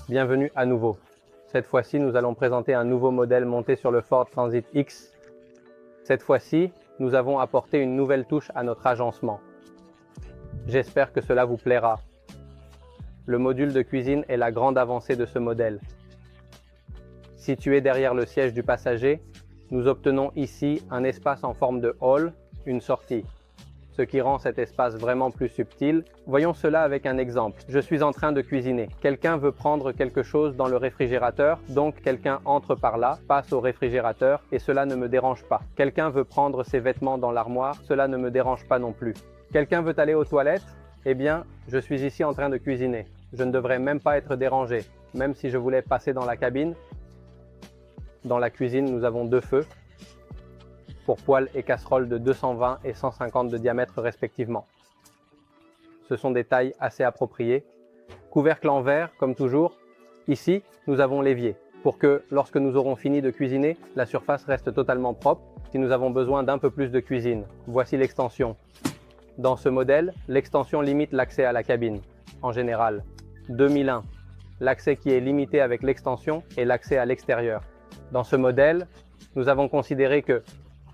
Bienvenue à nouveau. Cette fois-ci, nous allons présenter un nouveau modèle monté sur le Ford Transit X. Cette fois-ci, nous avons apporté une nouvelle touche à notre agencement. J'espère que cela vous plaira. Le module de cuisine est la grande avancée de ce modèle. Situé derrière le siège du passager, nous obtenons ici un espace en forme de hall, une sortie. Ce qui rend cet espace vraiment plus subtil. Voyons cela avec un exemple. Je suis en train de cuisiner. Quelqu'un veut prendre quelque chose dans le réfrigérateur, donc quelqu'un entre par là, passe au réfrigérateur et cela ne me dérange pas. Quelqu'un veut prendre ses vêtements dans l'armoire, cela ne me dérange pas non plus. Quelqu'un veut aller aux toilettes? Eh bien, je suis ici en train de cuisiner. Je ne devrais même pas être dérangé, même si je voulais passer dans la cabine. Dans la cuisine, nous avons deux feux pour poêles et casseroles de 220 et 150 de diamètre respectivement. Ce sont des tailles assez appropriées. Couvercle en verre, comme toujours. Ici, nous avons l'évier, pour que, lorsque nous aurons fini de cuisiner, la surface reste totalement propre. Si nous avons besoin d'un peu plus de cuisine, voici l'extension. Dans ce modèle, l'extension limite l'accès à la cabine, en général. 2001, l'accès qui est limité avec l'extension est l'accès à l'extérieur. Dans ce modèle, nous avons considéré que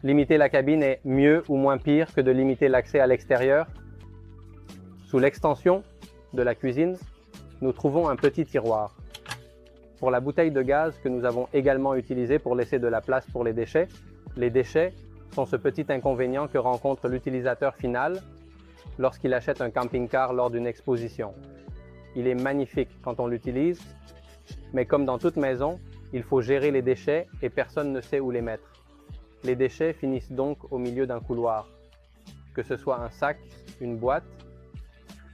limiter la cabine est mieux ou moins pire que de limiter l'accès à l'extérieur. Sous l'extension de la cuisine, nous trouvons un petit tiroir. Pour la bouteille de gaz que nous avons également utilisée pour laisser de la place pour les déchets sont ce petit inconvénient que rencontre l'utilisateur final lorsqu'il achète un camping-car lors d'une exposition. Il est magnifique quand on l'utilise, mais comme dans toute maison, il faut gérer les déchets et personne ne sait où les mettre. Les déchets finissent donc au milieu d'un couloir, que ce soit un sac, une boîte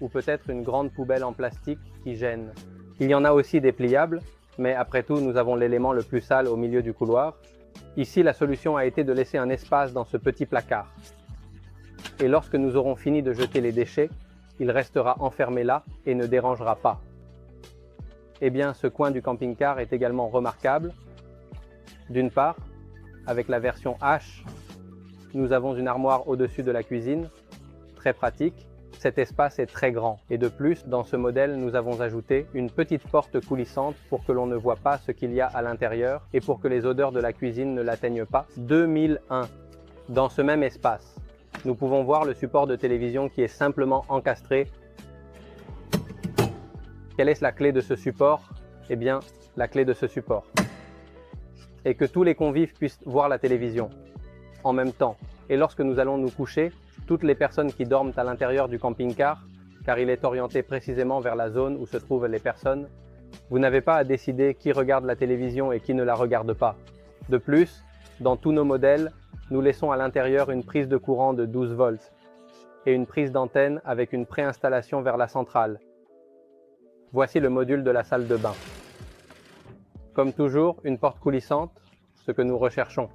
ou peut-être une grande poubelle en plastique qui gêne. Il y en a aussi des pliables, mais après tout, nous avons l'élément le plus sale au milieu du couloir. Ici, la solution a été de laisser un espace dans ce petit placard. Et lorsque nous aurons fini de jeter les déchets, il restera enfermé là et ne dérangera pas. Eh bien, ce coin du camping-car est également remarquable. D'une part, avec la version H, nous avons une armoire au-dessus de la cuisine, très pratique. Cet espace est très grand. Et de plus, dans ce modèle, nous avons ajouté une petite porte coulissante pour que l'on ne voit pas ce qu'il y a à l'intérieur et pour que les odeurs de la cuisine ne l'atteignent pas. 2001. Dans ce même espace, nous pouvons voir le support de télévision qui est simplement encastré. Quelle est la clé de ce support? Eh bien, la clé de ce support est que tous les convives puissent voir la télévision en même temps. Et lorsque nous allons nous coucher, toutes les personnes qui dorment à l'intérieur du camping-car, car il est orienté précisément vers la zone où se trouvent les personnes, vous n'avez pas à décider qui regarde la télévision et qui ne la regarde pas. De plus, dans tous nos modèles, nous laissons à l'intérieur une prise de courant de 12 volts et une prise d'antenne avec une préinstallation vers la centrale. Voici le module de la salle de bain. Comme toujours, une porte coulissante, ce que nous recherchons.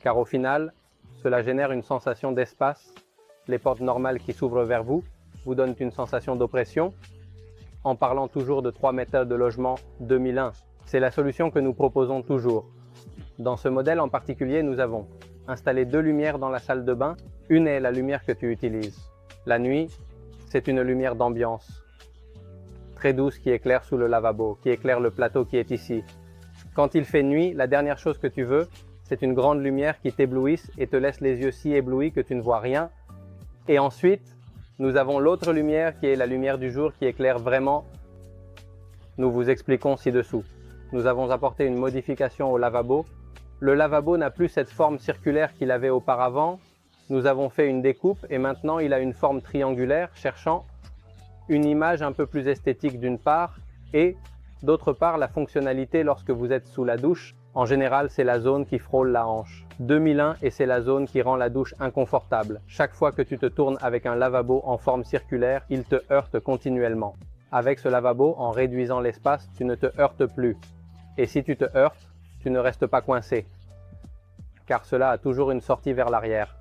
Car au final, cela génère une sensation d'espace. Les portes normales qui s'ouvrent vers vous donnent une sensation d'oppression. En parlant toujours de 3 méthodes de logement 2001, c'est la solution que nous proposons toujours. Dans ce modèle en particulier, nous avons installé 2 lumières dans la salle de bain. Une est la lumière que tu utilises. La nuit, c'est une lumière d'ambiance, très douce qui éclaire sous le lavabo, qui éclaire le plateau qui est ici. Quand il fait nuit, la dernière chose que tu veux, c'est une grande lumière qui t'éblouisse et te laisse les yeux si éblouis que tu ne vois rien. Et ensuite, nous avons l'autre lumière qui est la lumière du jour qui éclaire vraiment. Nous vous expliquons ci-dessous. Nous avons apporté une modification au lavabo. Le lavabo n'a plus cette forme circulaire qu'il avait auparavant. Nous avons fait une découpe et maintenant il a une forme triangulaire, cherchant une image un peu plus esthétique d'une part et d'autre part la fonctionnalité lorsque vous êtes sous la douche. En général, c'est la zone qui frôle la hanche. 2001 et c'est la zone qui rend la douche inconfortable. Chaque fois que tu te tournes avec un lavabo en forme circulaire, il te heurte continuellement. Avec ce lavabo, en réduisant l'espace, tu ne te heurtes plus. Et si tu te heurtes, tu ne restes pas coincé, car cela a toujours une sortie vers l'arrière.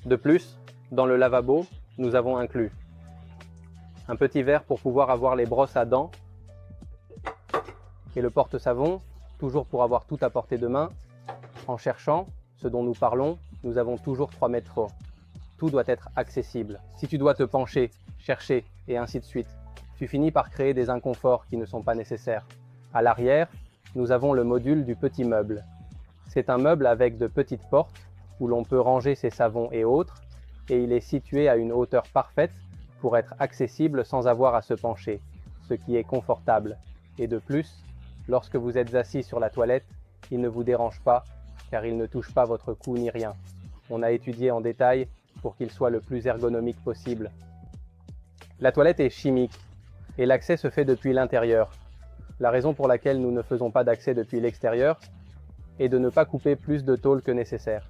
De plus, dans le lavabo, nous avons inclus un petit verre pour pouvoir avoir les brosses à dents et le porte-savon, toujours pour avoir tout à portée de main. En cherchant ce dont nous parlons, nous avons toujours 3 mètres. Tout doit être accessible. Si tu dois te pencher, chercher et ainsi de suite, tu finis par créer des inconforts qui ne sont pas nécessaires. À l'arrière, nous avons le module du petit meuble. C'est un meuble avec de petites portes où l'on peut ranger ses savons et autres, et il est situé à une hauteur parfaite pour être accessible sans avoir à se pencher, ce qui est confortable. Et de plus, lorsque vous êtes assis sur la toilette, il ne vous dérange pas car il ne touche pas votre cou ni rien. On a étudié en détail pour qu'il soit le plus ergonomique possible. La toilette est chimique et l'accès se fait depuis l'intérieur. La raison pour laquelle nous ne faisons pas d'accès depuis l'extérieur est de ne pas couper plus de tôle que nécessaire.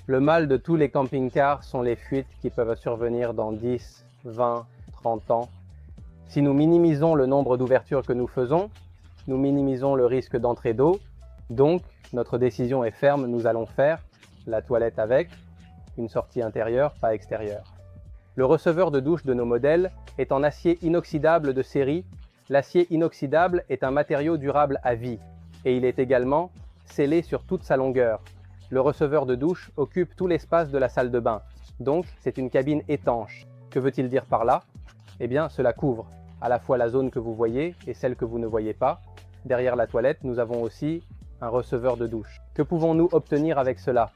Le mal de tous les camping-cars sont les fuites qui peuvent survenir dans 10, 20, 30 ans. Si nous minimisons le nombre d'ouvertures que nous faisons, nous minimisons le risque d'entrée d'eau. Donc, notre décision est ferme, nous allons faire la toilette avec une sortie intérieure, pas extérieure. Le receveur de douche de nos modèles est en acier inoxydable de série. L'acier inoxydable est un matériau durable à vie et il est également scellé sur toute sa longueur. Le receveur de douche occupe tout l'espace de la salle de bain, donc c'est une cabine étanche. Que veut-il dire par là? Eh bien, cela couvre à la fois la zone que vous voyez et celle que vous ne voyez pas. Derrière la toilette, nous avons aussi un receveur de douche. Que pouvons-nous obtenir avec cela?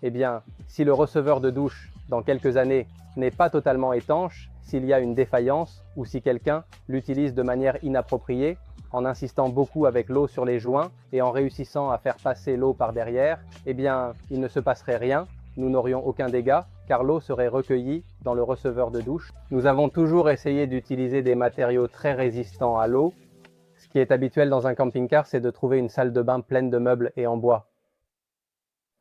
Eh bien, si le receveur de douche, dans quelques années, n'est pas totalement étanche, s'il y a une défaillance ou si quelqu'un l'utilise de manière inappropriée, en insistant beaucoup avec l'eau sur les joints et en réussissant à faire passer l'eau par derrière, eh bien, il ne se passerait rien, nous n'aurions aucun dégât, car l'eau serait recueillie dans le receveur de douche. Nous avons toujours essayé d'utiliser des matériaux très résistants à l'eau. Ce qui est habituel dans un camping-car, c'est de trouver une salle de bain pleine de meubles et en bois,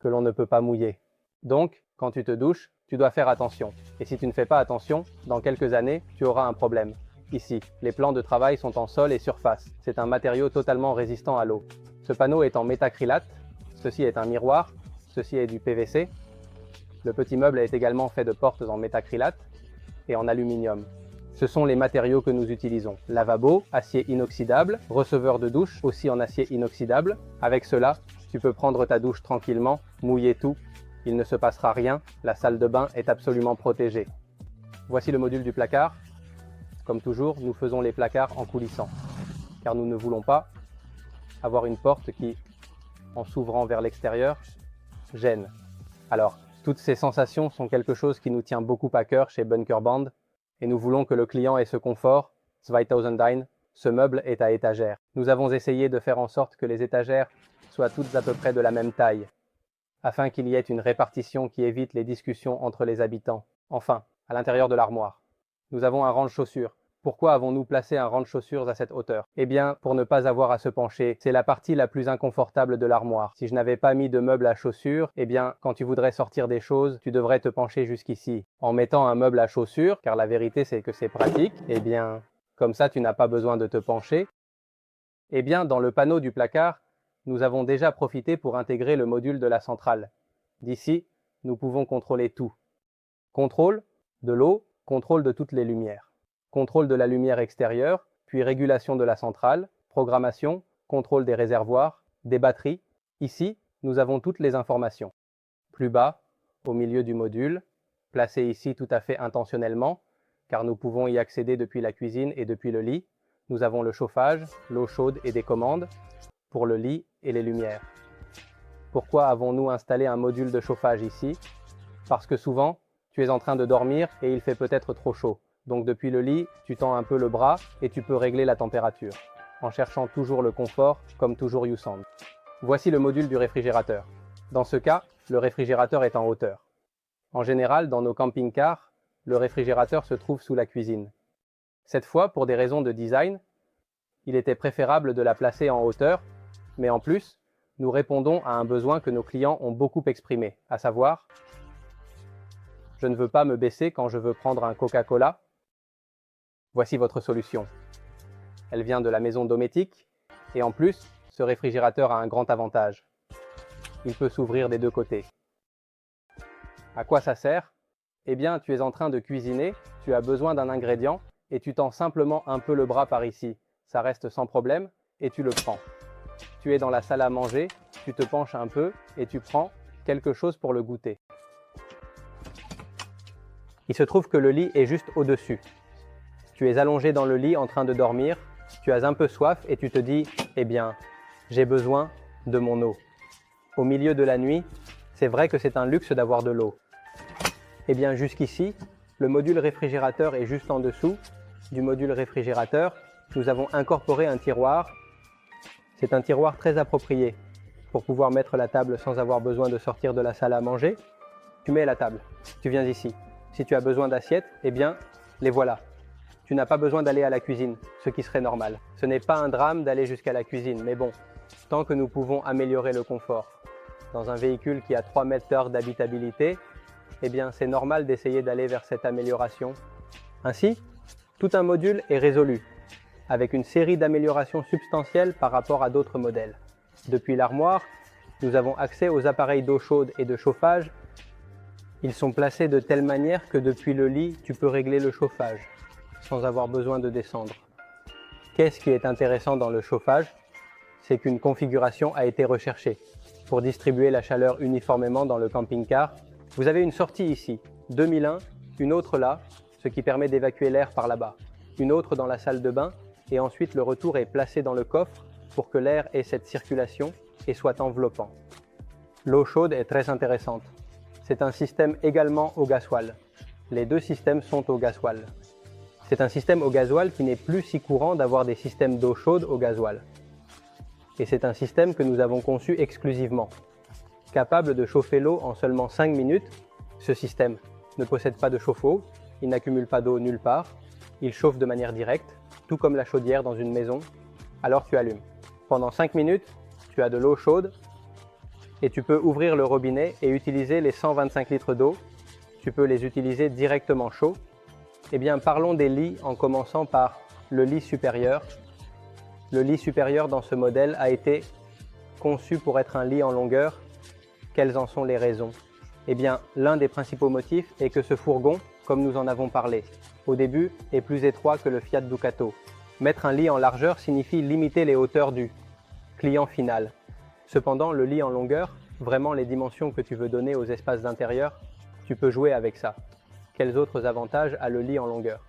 que l'on ne peut pas mouiller. Donc, quand tu te douches, tu dois faire attention. Et si tu ne fais pas attention, dans quelques années, tu auras un problème. Ici, les plans de travail sont en sol et surface. C'est un matériau totalement résistant à l'eau. Ce panneau est en métacrylate. Ceci est un miroir. Ceci est du PVC. Le petit meuble est également fait de portes en métacrylate et en aluminium. Ce sont les matériaux que nous utilisons. Lavabo, acier inoxydable, receveur de douche, aussi en acier inoxydable. Avec cela, tu peux prendre ta douche tranquillement, mouiller tout. Il ne se passera rien, la salle de bain est absolument protégée. Voici le module du placard. Comme toujours, nous faisons les placards en coulissant, car nous ne voulons pas avoir une porte qui, en s'ouvrant vers l'extérieur, gêne. Alors, toutes ces sensations sont quelque chose qui nous tient beaucoup à cœur chez Bunker Band, et nous voulons que le client ait ce confort. 2000 Dine, ce meuble est à étagères. Nous avons essayé de faire en sorte que les étagères soient toutes à peu près de la même taille, afin qu'il y ait une répartition qui évite les discussions entre les habitants. Enfin, à l'intérieur de l'armoire, nous avons un rang de chaussures. Pourquoi avons-nous placé un rang de chaussures à cette hauteur? Eh bien, pour ne pas avoir à se pencher. C'est la partie la plus inconfortable de l'armoire. Si je n'avais pas mis de meuble à chaussures, eh bien, quand tu voudrais sortir des choses, tu devrais te pencher jusqu'ici. En mettant un meuble à chaussures, car la vérité c'est que c'est pratique, eh bien, comme ça tu n'as pas besoin de te pencher. Eh bien, dans le panneau du placard, nous avons déjà profité pour intégrer le module de la centrale. D'ici, nous pouvons contrôler tout. Contrôle de l'eau, contrôle de toutes les lumières. Contrôle de la lumière extérieure, puis régulation de la centrale, programmation, contrôle des réservoirs, des batteries. Ici, nous avons toutes les informations. Plus bas, au milieu du module, placé ici tout à fait intentionnellement, car nous pouvons y accéder depuis la cuisine et depuis le lit, nous avons le chauffage, l'eau chaude et des commandes pour le lit et les lumières. Pourquoi avons-nous installé un module de chauffage ici? Parce que souvent, tu es en train de dormir et il fait peut-être trop chaud. Donc depuis le lit, tu tends un peu le bras et tu peux régler la température, en cherchant toujours le confort, comme toujours YouSound. Voici le module du réfrigérateur. Dans ce cas, le réfrigérateur est en hauteur. En général, dans nos camping-cars, le réfrigérateur se trouve sous la cuisine. Cette fois, pour des raisons de design, il était préférable de la placer en hauteur, mais en plus, nous répondons à un besoin que nos clients ont beaucoup exprimé, à savoir « Je ne veux pas me baisser quand je veux prendre un Coca-Cola ». Voici votre solution. Elle vient de la maison Dometic et en plus, ce réfrigérateur a un grand avantage. Il peut s'ouvrir des deux côtés. À quoi ça sert? Eh bien, tu es en train de cuisiner, tu as besoin d'un ingrédient et tu tends simplement un peu le bras par ici. Ça reste sans problème et tu le prends. Tu es dans la salle à manger, tu te penches un peu et tu prends quelque chose pour le goûter. Il se trouve que le lit est juste au-dessus. Tu es allongé dans le lit en train de dormir, tu as un peu soif et tu te dis « Eh bien, j'ai besoin de mon eau ». Au milieu de la nuit, c'est vrai que c'est un luxe d'avoir de l'eau. Eh bien, jusqu'ici, le module réfrigérateur est juste en dessous. Du module réfrigérateur, nous avons incorporé un tiroir. C'est un tiroir très approprié pour pouvoir mettre la table sans avoir besoin de sortir de la salle à manger. Tu mets la table, tu viens ici. Si tu as besoin d'assiettes, eh bien, les voilà. Tu n'as pas besoin d'aller à la cuisine, ce qui serait normal. Ce n'est pas un drame d'aller jusqu'à la cuisine, mais bon, tant que nous pouvons améliorer le confort dans un véhicule qui a 3 mètres d'heure d'habitabilité, eh bien, c'est normal d'essayer d'aller vers cette amélioration. Ainsi, tout un module est résolu, avec une série d'améliorations substantielles par rapport à d'autres modèles. Depuis l'armoire, nous avons accès aux appareils d'eau chaude et de chauffage. Ils sont placés de telle manière que depuis le lit, tu peux régler le chauffage, sans avoir besoin de descendre. Qu'est-ce qui est intéressant dans le chauffage? C'est qu'une configuration a été recherchée pour distribuer la chaleur uniformément dans le camping-car. Vous avez une sortie ici, 2001, une autre là, ce qui permet d'évacuer l'air par là-bas, une autre dans la salle de bain, et ensuite le retour est placé dans le coffre pour que l'air ait cette circulation et soit enveloppant. L'eau chaude est très intéressante. C'est un système également au gasoil. Les deux systèmes sont au gasoil. C'est un système au gasoil qui n'est plus si courant d'avoir des systèmes d'eau chaude au gasoil. Et c'est un système que nous avons conçu exclusivement. Capable de chauffer l'eau en seulement 5 minutes, ce système ne possède pas de chauffe-eau, il n'accumule pas d'eau nulle part, il chauffe de manière directe, tout comme la chaudière dans une maison. Alors tu allumes. Pendant 5 minutes, tu as de l'eau chaude et tu peux ouvrir le robinet et utiliser les 125 litres d'eau. Tu peux les utiliser directement chauds. Eh bien, parlons des lits en commençant par le lit supérieur. Le lit supérieur dans ce modèle a été conçu pour être un lit en longueur. Quelles en sont les raisons? Eh bien, l'un des principaux motifs est que ce fourgon, comme nous en avons parlé, au début est plus étroit que le Fiat Ducato. Mettre un lit en largeur signifie limiter les hauteurs du client final. Cependant, le lit en longueur, vraiment les dimensions que tu veux donner aux espaces d'intérieur, tu peux jouer avec ça. Quels autres avantages a le lit en longueur?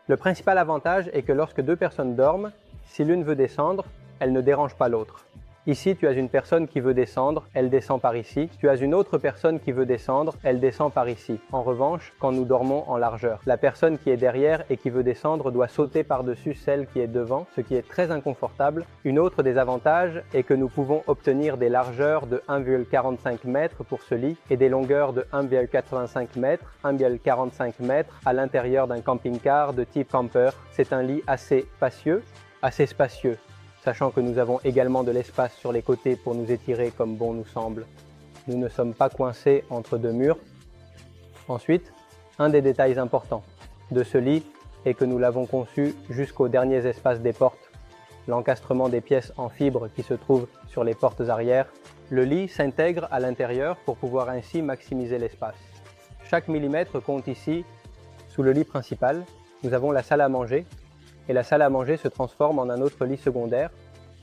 Le principal avantage est que lorsque deux personnes dorment, si l'une veut descendre, elle ne dérange pas l'autre. Ici, tu as une personne qui veut descendre, elle descend par ici. Tu as une autre personne qui veut descendre, elle descend par ici. En revanche, quand nous dormons en largeur, la personne qui est derrière et qui veut descendre doit sauter par-dessus celle qui est devant, ce qui est très inconfortable. Une autre des avantages est que nous pouvons obtenir des largeurs de 1,45 m pour ce lit et des longueurs de 1,85 m, 1,45 m à l'intérieur d'un camping-car de type camper. C'est un lit assez spacieux. Sachant que nous avons également de l'espace sur les côtés pour nous étirer comme bon nous semble. Nous ne sommes pas coincés entre deux murs. Ensuite, un des détails importants de ce lit est que nous l'avons conçu jusqu'aux derniers espaces des portes, l'encastrement des pièces en fibre qui se trouvent sur les portes arrière. Le lit s'intègre à l'intérieur pour pouvoir ainsi maximiser l'espace. Chaque millimètre compte ici. Sous le lit principal, nous avons la salle à manger, et la salle à manger se transforme en un autre lit secondaire.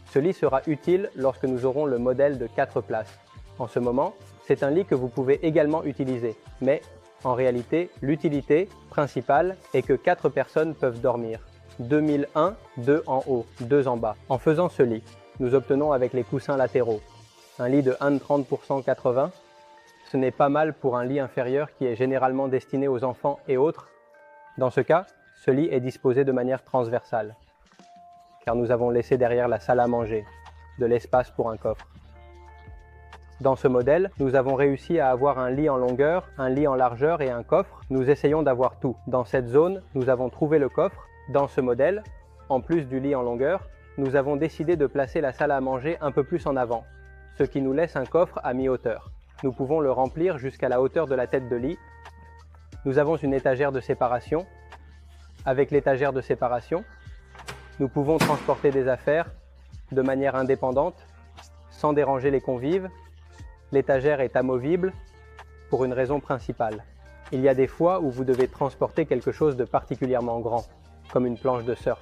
Ce lit sera utile lorsque nous aurons le modèle de 4 places. En ce moment, c'est un lit que vous pouvez également utiliser, mais en réalité, l'utilité principale est que 4 personnes peuvent dormir. 2001, 2 en haut, 2 en bas. En faisant ce lit, nous obtenons avec les coussins latéraux un lit de 1,30 pour 180. Ce n'est pas mal pour un lit inférieur qui est généralement destiné aux enfants et autres. Dans ce cas, ce lit est disposé de manière transversale, car nous avons laissé derrière la salle à manger, de l'espace pour un coffre. Dans ce modèle, nous avons réussi à avoir un lit en longueur, un lit en largeur et un coffre. Nous essayons d'avoir tout. Dans cette zone, nous avons trouvé le coffre. Dans ce modèle, en plus du lit en longueur, nous avons décidé de placer la salle à manger un peu plus en avant, ce qui nous laisse un coffre à mi-hauteur. Nous pouvons le remplir jusqu'à la hauteur de la tête de lit. Nous avons une étagère de séparation. Avec l'étagère de séparation, nous pouvons transporter des affaires de manière indépendante, sans déranger les convives. L'étagère est amovible pour une raison principale. Il y a des fois où vous devez transporter quelque chose de particulièrement grand, comme une planche de surf.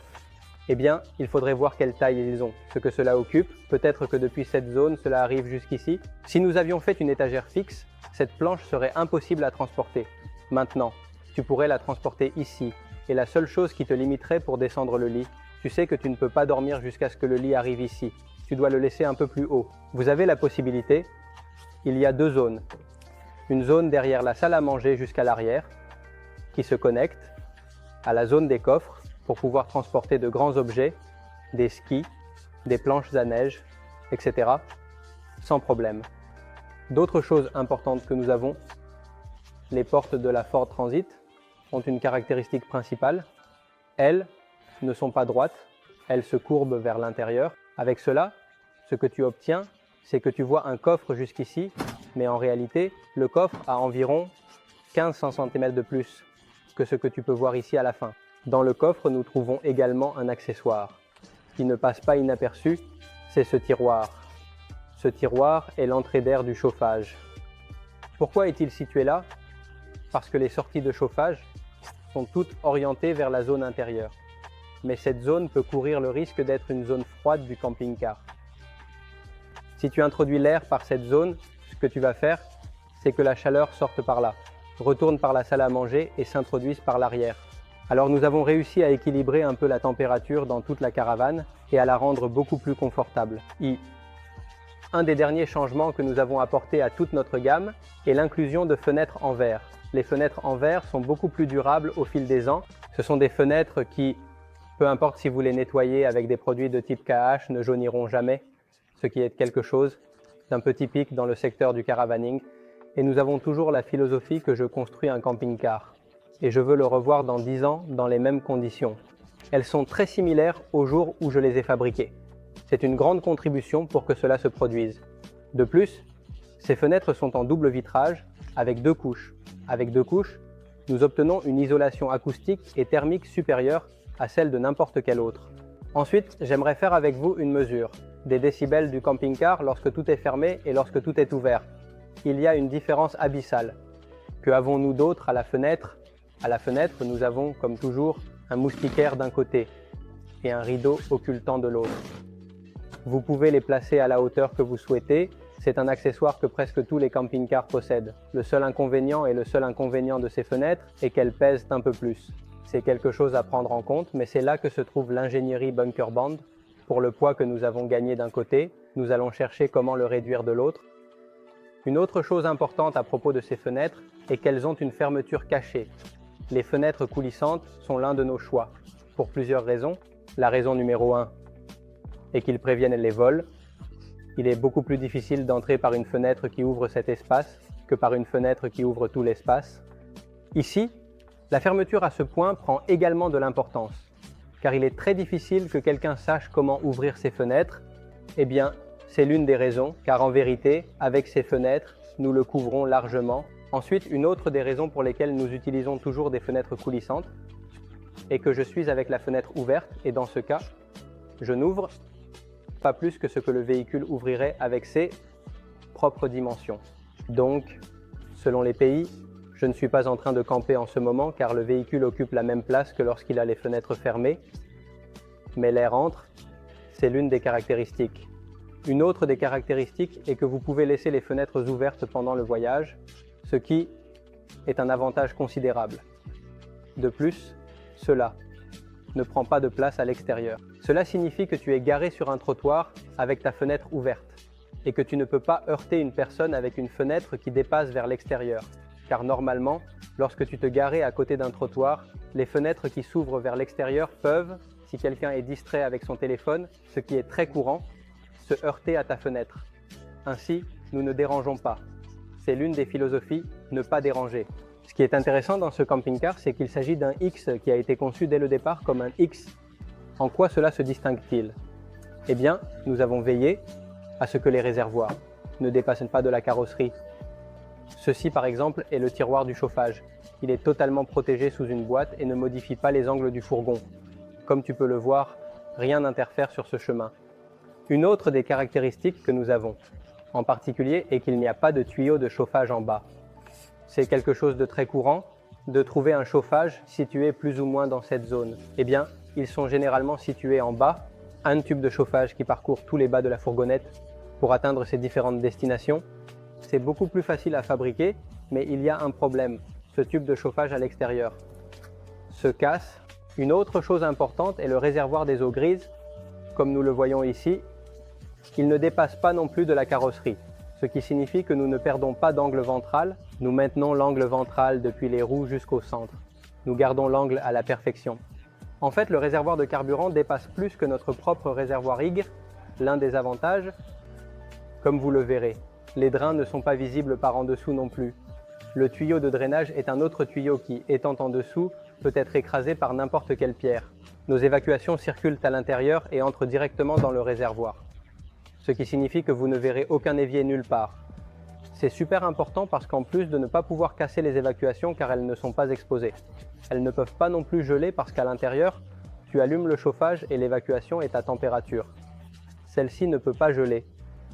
Eh bien, il faudrait voir quelle taille ils ont, ce que cela occupe. Peut-être que depuis cette zone, cela arrive jusqu'ici. Si nous avions fait une étagère fixe, cette planche serait impossible à transporter. Maintenant, tu pourrais la transporter ici, est la seule chose qui te limiterait pour descendre le lit. Tu sais que tu ne peux pas dormir jusqu'à ce que le lit arrive ici. Tu dois le laisser un peu plus haut. Vous avez la possibilité, il y a deux zones. Une zone derrière la salle à manger jusqu'à l'arrière, qui se connecte à la zone des coffres pour pouvoir transporter de grands objets, des skis, des planches à neige, etc. sans problème. D'autres choses importantes que nous avons, les portes de la Ford Transit ont une caractéristique principale. Elles ne sont pas droites, elles se courbent vers l'intérieur. Avec cela, ce que tu obtiens, c'est que tu vois un coffre jusqu'ici, mais en réalité, le coffre a environ 15 cm de plus que ce que tu peux voir ici à la fin. Dans le coffre, nous trouvons également un accessoire qui ne passe pas inaperçu, c'est ce tiroir. Ce tiroir est l'entrée d'air du chauffage. Pourquoi est-il situé là? Parce que les sorties de chauffage sont toutes orientées vers la zone intérieure. Mais cette zone peut courir le risque d'être une zone froide du camping-car. Si tu introduis l'air par cette zone, ce que tu vas faire, c'est que la chaleur sorte par là, retourne par la salle à manger et s'introduise par l'arrière. Alors nous avons réussi à équilibrer un peu la température dans toute la caravane et à la rendre beaucoup plus confortable. Un des derniers changements que nous avons apportés à toute notre gamme est l'inclusion de fenêtres en verre. Les fenêtres en verre sont beaucoup plus durables au fil des ans. Ce sont des fenêtres qui, peu importe si vous les nettoyez avec des produits de type KH, ne jauniront jamais, ce qui est quelque chose d'un peu typique dans le secteur du caravaning. Et nous avons toujours la philosophie que je construis un camping-car. Et je veux le revoir dans 10 ans dans les mêmes conditions. Elles sont très similaires au jour où je les ai fabriquées. C'est une grande contribution pour que cela se produise. De plus, ces fenêtres sont en double vitrage avec 2 couches. Avec 2 couches, nous obtenons une isolation acoustique et thermique supérieure à celle de n'importe quelle autre. Ensuite, j'aimerais faire avec vous une mesure des décibels du camping-car lorsque tout est fermé et lorsque tout est ouvert. Il y a une différence abyssale. Que avons-nous d'autre à la fenêtre? À la fenêtre, nous avons, comme toujours, un moustiquaire d'un côté et un rideau occultant de l'autre. Vous pouvez les placer à la hauteur que vous souhaitez. C'est un accessoire que presque tous les camping-cars possèdent. Le seul inconvénient de ces fenêtres est qu'elles pèsent un peu plus. C'est quelque chose à prendre en compte, mais c'est là que se trouve l'ingénierie Bunker Band. Pour le poids que nous avons gagné d'un côté, nous allons chercher comment le réduire de l'autre. Une autre chose importante à propos de ces fenêtres est qu'elles ont une fermeture cachée. Les fenêtres coulissantes sont l'un de nos choix, pour plusieurs raisons. La raison numéro 1 est qu'ils préviennent les vols. Il est beaucoup plus difficile d'entrer par une fenêtre qui ouvre cet espace que par une fenêtre qui ouvre tout l'espace. Ici, la fermeture à ce point prend également de l'importance, car il est très difficile que quelqu'un sache comment ouvrir ces fenêtres. Eh bien, c'est l'une des raisons, car en vérité, avec ces fenêtres, nous le couvrons largement. Ensuite, une autre des raisons pour lesquelles nous utilisons toujours des fenêtres coulissantes est que je suis avec la fenêtre ouverte et dans ce cas, je n'ouvre pas plus que ce que le véhicule ouvrirait avec ses propres dimensions. Donc, selon les pays, je ne suis pas en train de camper en ce moment car le véhicule occupe la même place que lorsqu'il a les fenêtres fermées, mais l'air entre, c'est l'une des caractéristiques. Une autre des caractéristiques est que vous pouvez laisser les fenêtres ouvertes pendant le voyage, ce qui est un avantage considérable. De plus, cela ne prend pas de place à l'extérieur. Cela signifie que tu es garé sur un trottoir avec ta fenêtre ouverte et que tu ne peux pas heurter une personne avec une fenêtre qui dépasse vers l'extérieur. Car normalement, lorsque tu te garais à côté d'un trottoir, les fenêtres qui s'ouvrent vers l'extérieur peuvent, si quelqu'un est distrait avec son téléphone, ce qui est très courant, se heurter à ta fenêtre. Ainsi, nous ne dérangeons pas. C'est l'une des philosophies, ne pas déranger. Ce qui est intéressant dans ce camping-car, c'est qu'il s'agit d'un X qui a été conçu dès le départ comme un X. En quoi cela se distingue-t-il? Eh bien, nous avons veillé à ce que les réservoirs ne dépassent pas de la carrosserie. Ceci, par exemple, est le tiroir du chauffage. Il est totalement protégé sous une boîte et ne modifie pas les angles du fourgon. Comme tu peux le voir, rien n'interfère sur ce chemin. Une autre des caractéristiques que nous avons, en particulier, est qu'il n'y a pas de tuyau de chauffage en bas. C'est quelque chose de très courant de trouver un chauffage situé plus ou moins dans cette zone. Eh bien, ils sont généralement situés en bas, un tube de chauffage qui parcourt tous les bas de la fourgonnette pour atteindre ces différentes destinations. C'est beaucoup plus facile à fabriquer, mais il y a un problème. Ce tube de chauffage à l'extérieur se casse Une autre chose importante est le réservoir des eaux grises. Comme nous le voyons ici, il ne dépasse pas non plus de la carrosserie, ce qui signifie que nous ne perdons pas d'angle ventral. Nous maintenons l'angle ventral depuis les roues jusqu'au centre. Nous gardons l'angle à la perfection. En fait, le réservoir de carburant dépasse plus que notre propre réservoir Ygre. L'un des avantages, comme vous le verrez, les drains ne sont pas visibles par en dessous non plus. Le tuyau de drainage est un autre tuyau qui, étant en dessous, peut être écrasé par n'importe quelle pierre. Nos évacuations circulent à l'intérieur et entrent directement dans le réservoir, ce qui signifie que vous ne verrez aucun évier nulle part. C'est super important parce qu'en plus de ne pas pouvoir casser les évacuations car elles ne sont pas exposées, elles ne peuvent pas non plus geler parce qu'à l'intérieur, tu allumes le chauffage et l'évacuation est à température. Celle-ci ne peut pas geler.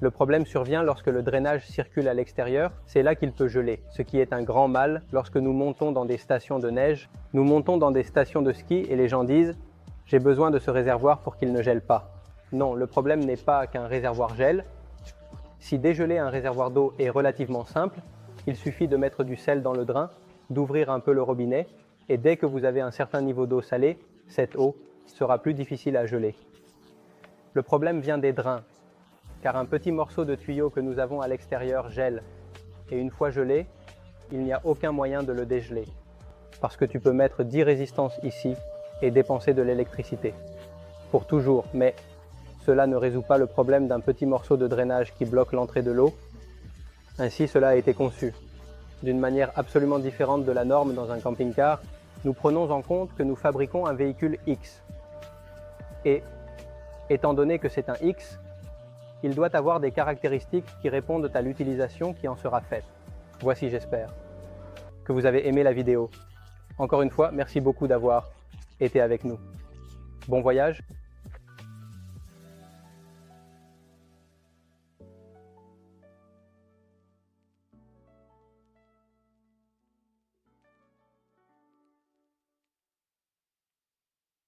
Le problème survient lorsque le drainage circule à l'extérieur, c'est là qu'il peut geler, ce qui est un grand mal lorsque nous montons dans des stations de neige. Nous montons dans des stations de ski et les gens disent « J'ai besoin de ce réservoir pour qu'il ne gèle pas ». Non, le problème n'est pas qu'un réservoir gèle. Si dégeler un réservoir d'eau est relativement simple, il suffit de mettre du sel dans le drain, d'ouvrir un peu le robinet, et dès que vous avez un certain niveau d'eau salée, cette eau sera plus difficile à geler. Le problème vient des drains, car un petit morceau de tuyau que nous avons à l'extérieur gèle, et une fois gelé, il n'y a aucun moyen de le dégeler, parce que tu peux mettre 10 résistances ici et dépenser de l'électricité. Pour toujours, mais cela ne résout pas le problème d'un petit morceau de drainage qui bloque l'entrée de l'eau. Ainsi, cela a été conçu. D'une manière absolument différente de la norme dans un camping-car, nous prenons en compte que nous fabriquons un véhicule X. Et, étant donné que c'est un X, il doit avoir des caractéristiques qui répondent à l'utilisation qui en sera faite. Voici, j'espère, que vous avez aimé la vidéo. Encore une fois, merci beaucoup d'avoir été avec nous. Bon voyage!